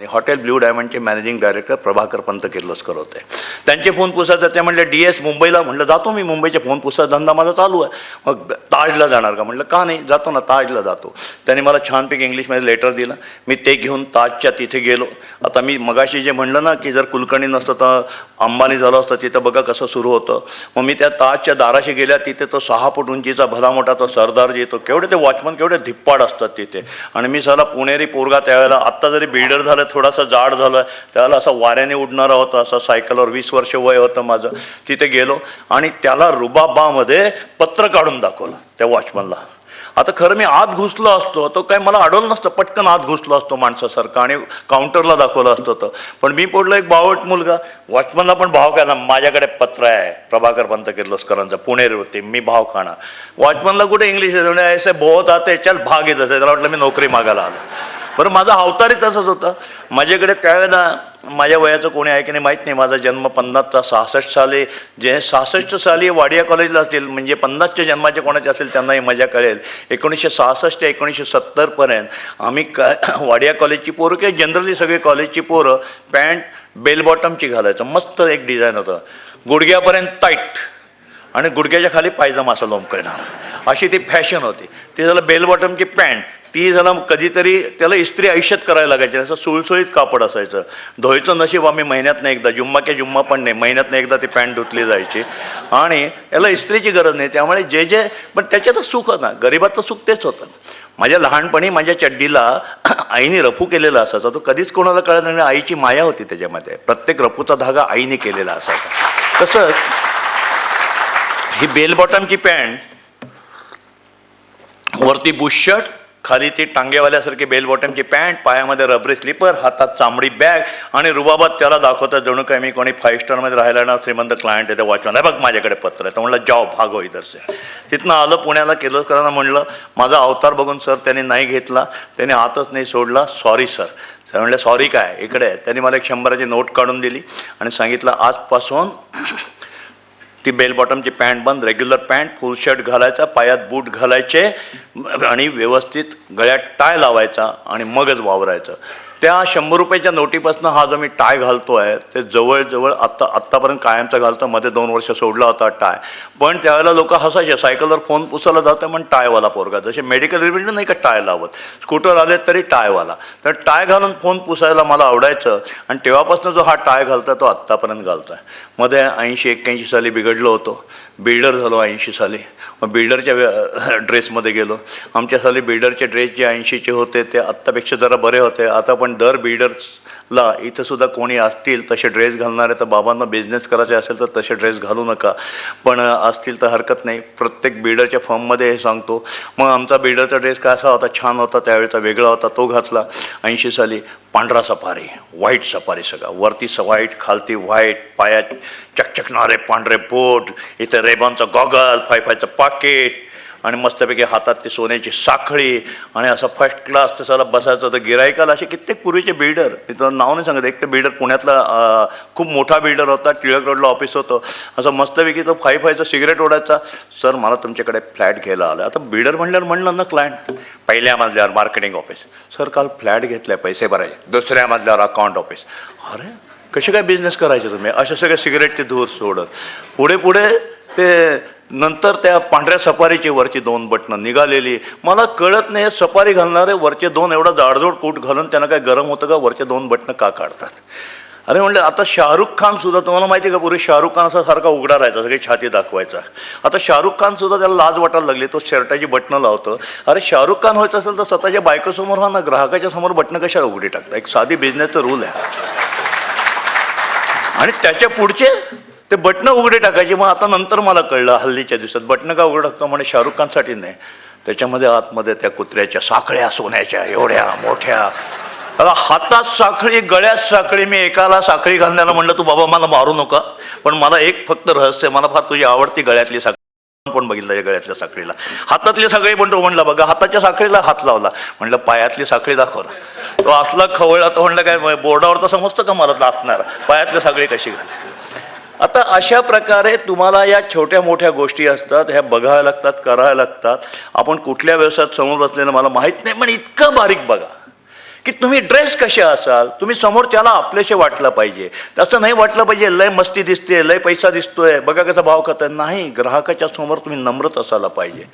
Hotel blue डायमंडचे managing director Prabhakar Pant Kirloskar होते. त्यांचे फोन पुसायचा. ते म्हणले DS मुंबईला. म्हटलं जातो मी, मुंबईचे फोन पुसायचा धंदा माझा चालू आहे. मग ताजला जाणार का? म्हटलं का नाही, जातो ना, ताजला जातो. त्यांनी मला छानपैकी इंग्लिशमध्ये लेटर दिलं. मी ते घेऊन ताजच्या तिथे गेलो. आता मी मगाशी जे म्हणलं ना की जर कुलकर्णी नसतं तर अंबानी झालं असतं, तिथं बघा कसं सुरू होतं. मग मी त्या ताजच्या दाराशी गेल्या. तिथे तो 6 फूट उंचीचा भला मोठा तो सरदारजी येतो. केवढे ते वॉचमन केवढे धिप्पाड असतात तिथे. आणि मी साला पुणेरी पोरगा त्यावेळेला, आत्ता जरी बिल्डर झालं, थोडासा जाड झालं, त्याला असा वाऱ्याने उडणारा होता, असा सायकलवर 20 वर्ष वय होतं माझं. तिथे गेलो आणि त्याला रुबाबामध्ये पत्र काढून दाखवलं त्या वॉचमनला. आता खरं मी आत घुसलो असतो, तो काय मला अडवलं नसतं, पटकन आत घुसलो असतो माणसासारखं आणि काउंटरला दाखवलं असतं. तर पण मी पडलो एक बावट मुलगा. वॉचमनला पण भाव खायला, माझ्याकडे पत्र आहे प्रभाकर पंत किर्लोस्करांचं, पुणेरी होते, मी भाव खाणार. वॉचमनला कुठे इंग्लिश आहे, ऐसे बहुत आते, चल भाग येत असे. त्याला वाटलं मी नोकरी मागायला आलो. बरं, माझा अवतारही तसंच होता. माझ्याकडे त्यावेळेला माझ्या वयाचं कोणी आहे की नाही माहीत नाही. माझा जन्म 50चा, 66 साली, जे 66 साली वाडिया कॉलेजला असतील, म्हणजे 50च्या जन्माचे कोणाचे असेल त्यांनाही मजा कळेल. 1966 ते 1970पर्यंत आम्ही वाडिया कॉलेजची पोरं किंवा जनरली सगळे कॉलेजची पोरं पॅन्ट बेल बॉटमची घालायचं. मस्त एक डिझाईन होतं, गुडघ्यापर्यंत टाईट आणि गुडघ्याच्या खाली पायजमा असं लोंबकळणार, अशी ती फॅशन होती. ती झालं बेल बॉटमची पॅन्ट. ती झालं कधीतरी त्याला इस्त्री आयुष्यात करायला लागायची. असं सुळसुळीत कापड असायचं. धुवायचं नशीब आम्ही महिन्यातनं एकदा, जुम्मा पण नाही, महिन्यातनं एकदा ती पॅन्ट धुतली जायची. आणि याला इस्त्रीची गरज नाही. त्यामुळे जे पण त्याच्यातच सुख होतं. गरिबातलं सुख तेच होतं. माझ्या लहानपणी माझ्या चड्डीला आईने रफू केलेला असायचा. तो कधीच कोणाला कळत नाही. आईची माया होती त्याच्यामध्ये. प्रत्येक रफूचा धागा आईने केलेला असायचा. तसंच ही बेल बॉटमची पॅन्ट, वरती बुश शर्ट, खाली ती टांगेवाल्यासारखी बेल बॉटमची पॅन्ट, पायामध्ये रबरी स्लीपर, हातात चांबडी बॅग आणि रुबाबात त्याला दाखवतात जणू काय मी कोणी 5 स्टारमध्ये राहायला ना श्रीमंत क्लायंट आहे. त्या वॉचमॅन आहे, बघ माझ्याकडे पत्र आहे. तर म्हणलं जाओ भागो इधर से. तिथनं आलं पुण्याला. किर्लोस्करांना म्हणलं, माझा अवतार बघून सर त्यांनी नाही घेतला, त्याने हातच नाही सोडला. Sorry sir. सर म्हणलं सॉरी काय, इकडे आहे. त्यांनी मला एक 100ची नोट काढून दिली आणि सांगितलं आजपासून ती बेल बॉटमची पॅन्ट बंद, रेग्युलर पॅन्ट, फुल शर्ट घालायचा, पायात बूट घालायचे आणि व्यवस्थित गळ्यात टाय लावायचा आणि मगच वावरायचं. त्या 100 रुपयाच्या नोटीपासून हा जो मी टाय घालतो आहे ते जवळजवळ आत्तापर्यंत कायमचा घालतो. मध्ये 2 वर्ष सोडला होता टाय. पण त्यावेळेला लोक हसायचे, सायकलवर फोन पुसायला जातं पण टायवाला पोरगा. जसे मेडिकल रिलेटेड नाही का टाय लावत, स्कूटर आले तरी टायवाला. तर टाय घालून फोन पुसायला मला आवडायचं आणि तेव्हापासून जो हा टाय घालतो तो आत्तापर्यंत घालतो आहे. मध्ये 80-81 साली बिघडलो होतो, बिल्डर झालो 80 साली. मग बिल्डरच्या ड्रेसमध्ये गेलो. आमच्या साली बिल्डरचे ड्रेस जे 80चे होते ते आत्तापेक्षा जरा बरे होते. आता पण दर बिल्डर्सला इथंसुद्धा कोणी असतील तसे ड्रेस घालणारे, तर बाबांना बिझनेस करायचे असेल तर तसे ड्रेस घालू नका, पण असतील तर हरकत नाही. प्रत्येक बिल्डरच्या फर्ममध्ये हे सांगतो. मग आमचा बिल्डरचा ड्रेस कसा होता, छान होता, त्यावेळेचा वेगळा होता, तो घातला 80 साली. पांढरा सफारी, व्हाईट सफारी सगळा, वरती व्हाईट, खालती व्हाईट, पायात चकचकणारे पांढरे बोट, इथे रेबॉनचं गॉगल, 5-5चं पाकिट आणि मस्तपैकी हातात ती सोन्याची साखळी आणि असं फर्स्ट क्लास तसाला बसायचं. तर गिरायकाला असे कित्येक पूर्वीचे बिल्डर, मी तर नाव नाही सांगत, एक तर बिल्डर पुण्यातला खूप मोठा बिल्डर होता, टिळक रोडला ऑफिस होतं. असं मस्तपैकी तो 5-5चं सिगरेट ओढायचा. सर मला तुमच्याकडे फ्लॅट घ्यायला आलं. आता बिल्डर म्हणल्यावर म्हणलं ना क्लायंट, पहिल्या मजल्यावर मार्केटिंग ऑफिस. सर काल फ्लॅट घेतला, पैसे भरायचे. दुसऱ्या मजल्यावर अकाउंट ऑफिस. अरे कसे काय बिझनेस करायचे तुम्ही, अशा सगळ्या सिगरेटचे धूर सोडत. पुढे ते नंतर त्या पांढऱ्या सफारीची वरची 2 बटणं निघालेली. मला कळत नाही सफारी घालणारे वरचे 2 एवढा जाडजोड कोट घालून त्यांना काय गरम होतं का, वरचे 2 बटणं का काढतात. अरे म्हणलं आता शाहरुख खान सुद्धा, तुम्हाला माहिती आहे का, पूर्वी शाहरुख खान असा सारखा उघडा राहायचा, सगळी छाती दाखवायचा. आता शाहरुख खान सुद्धा त्याला लाज वाटायला लागली, तो शर्टाची बटणं लावतो. अरे शाहरुख खान व्हायचं असेल तर स्वतःच्या बायकोसमोर हा ना, ग्राहकाच्या समोर बटणं कशाला उघडी टाकता. एक साधी बिझनेसचा रूल आहे. आणि त्याच्या पुढचे ते बटणं उघडे टाकायचे. मग आता नंतर मला कळलं हल्लीच्या दिवसात बटणं का उघडं टाकतो म्हणे, शाहरुख खानसाठी नाही, त्याच्यामध्ये आतमध्ये त्या कुत्र्याच्या साखळ्या सोन्याच्या एवढ्या मोठ्या. आता हातात साखळी, गळ्यात साखळी. मी एकाला साखळी घालण्याला म्हणलं तू बाबा मला मारू नका, पण मला एक फक्त रहस्य, मला फार तुझी आवडती गळ्यातली साखळी पण बघितलं. गळ्यातल्या साखळीला, हातातली साखळी पण तो म्हणला बघा, हाताच्या साखळीला हात लावला. म्हणलं पायातली साखळी दाखवला. तो असला खवळला, तो म्हणलं काय बोर्डावर तर समजतं का मला नाचणार, पायातली साखळी कशी घाल. आता अशा प्रकारे तुम्हाला या छोट्या मोठ्या गोष्टी असतात, ह्या बघायला लागतात, करायला लागतात. आपण कुठल्या व्यवसायात समोर बसलेलं मला माहीत नाही, पण इतकं बारीक बघा की तुम्ही ड्रेस कसे असाल, तुम्ही समोर त्याला आपल्याशी वाटलं पाहिजे. तसं नाही वाटलं पाहिजे लय मस्ती दिसते, लय पैसा दिसतोय, बघा कसा भाव खात नाही. ग्राहकाच्या समोर तुम्ही नम्रत असायला पाहिजे.